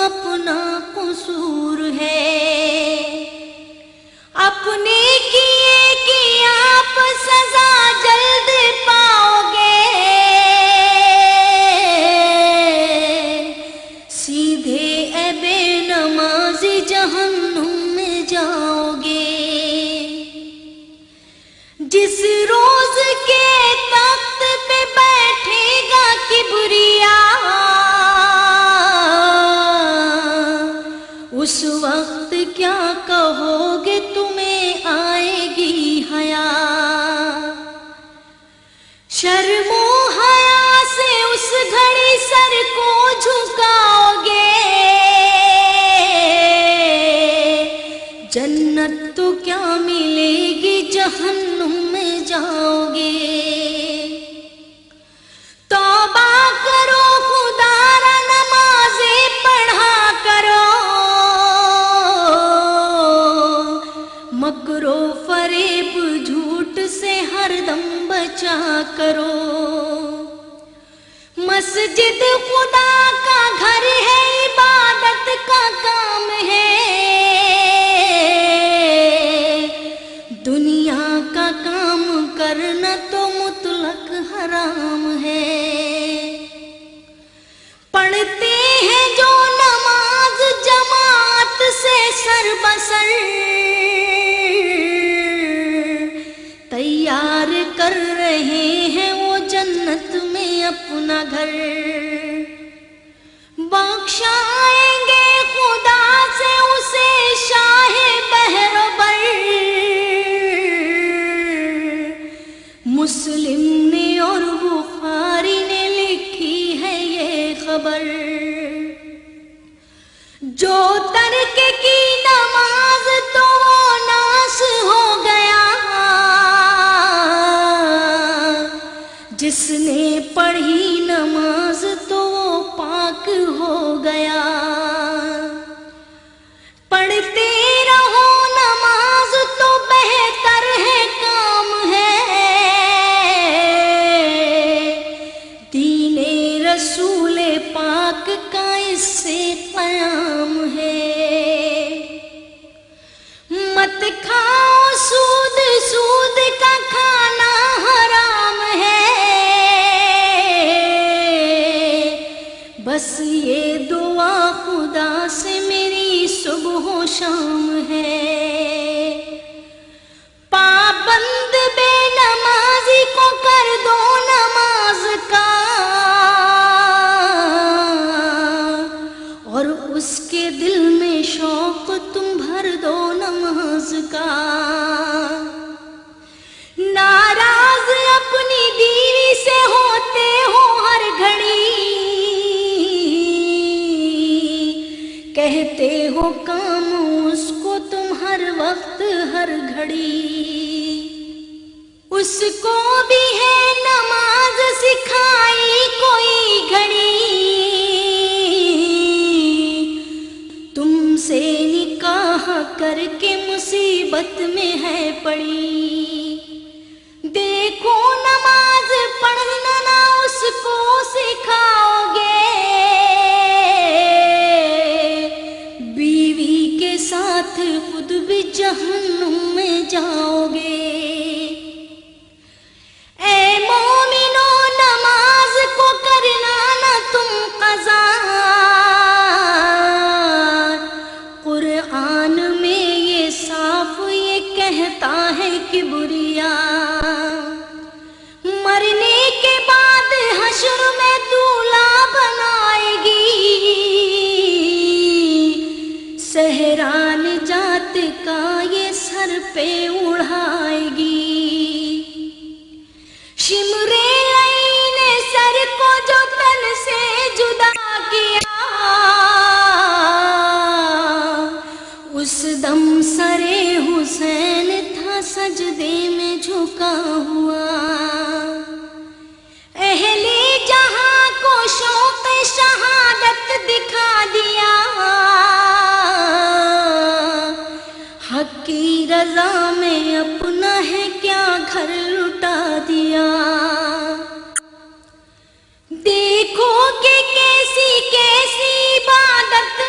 اپنا قصور ہے، اپنے کیے کی آپ سزا جلد پاؤ گے، سیدھے اے بے نمازی جہنم میں جاؤ گے۔ جس روز کے تخت پہ بیٹھے گا کبریا، اس وقت کیا کہو گے تمہیں آئے گی حیا، شرم و حیا سے اس گھڑی سر کو جھکاؤ گے، جنت تو کیا ملے گی جہنم میں جاؤ گے۔ توبہ کرو خدا را نمازیں پڑھا کرو، مکر و فریب جھوٹ سے ہر دم بچا کرو، مسجد خدا کا گھر ہے، عبادت کا کام ہے، دنیا کا کام کرنا تو مطلق حرام ہے۔ پڑھتے ہیں جو نماز جماعت سے سر بسر، تیار کر رہے ہیں وہ جنت میں اپنا گھر، بخشائیں گے خدا سے اسے شاہ بحر و بر۔ مسلم نے اور بخاری نے لکھی ہے یہ خبر، جو ترک کی نماز تو وہ ناس ہو گیا، جس نے پڑھی نماز تو وہ پاک ہو گیا۔ پڑھتے رہو نماز تو بہتر ہے کام ہے، دین رسول پاک کا اس سے قیام ہے۔ مت کھاؤ سود، سود کا کھانا حرام ہے، بس یہ دعا خدا سے میری صبح و شام ہے، پابند بے نمازی کو کر دو نماز کا، اور اس کے دل میں شوق تم بھر دو نماز کا۔ ناراض اپنی بیوی سے ہوتے ہو ہر گھڑی، کہتے ہو کام اس کو تم ہر وقت ہر گھڑی، اس کو بھی ہے نماز سکھائی کوئی گھڑی، تم سے نکاح کر کے مصیبت میں ہے پڑی، دیکھو نماز پڑھنا نہ اس کو سکھاؤ گے، بیوی کے ساتھ خود بھی جہنم میں جاؤ گے۔ اے مومنو نماز کو کرنا نہ تم قضا، قرآن میں یہ صاف یہ کہتا ہے کبریا، مرنے کے بعد حشر میں دولہا بنائے گی، صحرا نجات کا یہ سر پہ اڑھائے گی، شمرے عین سر کو جو تن سے جدا کیا، اس دم سرے حسین تھا سجدے میں جھکا ہوا، اہل جہاں کو شوق شہادت دکھا دیا، حق کی رضا میں اپنا ہے کیا گھر لٹا دیا، دیکھو کہ کیسی کیسی عبادت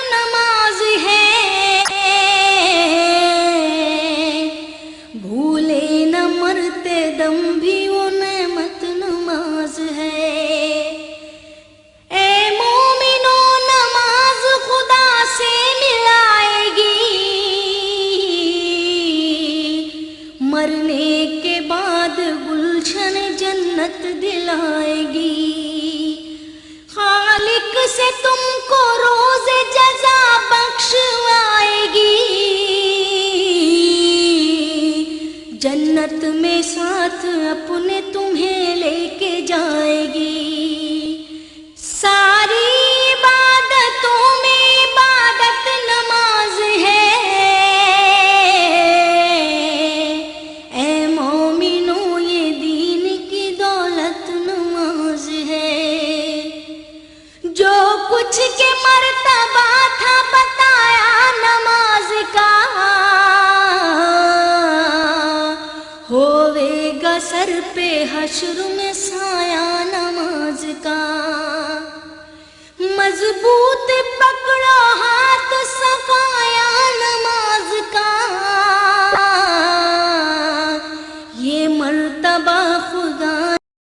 پہ حشر میں سایہ نماز کا، مضبوط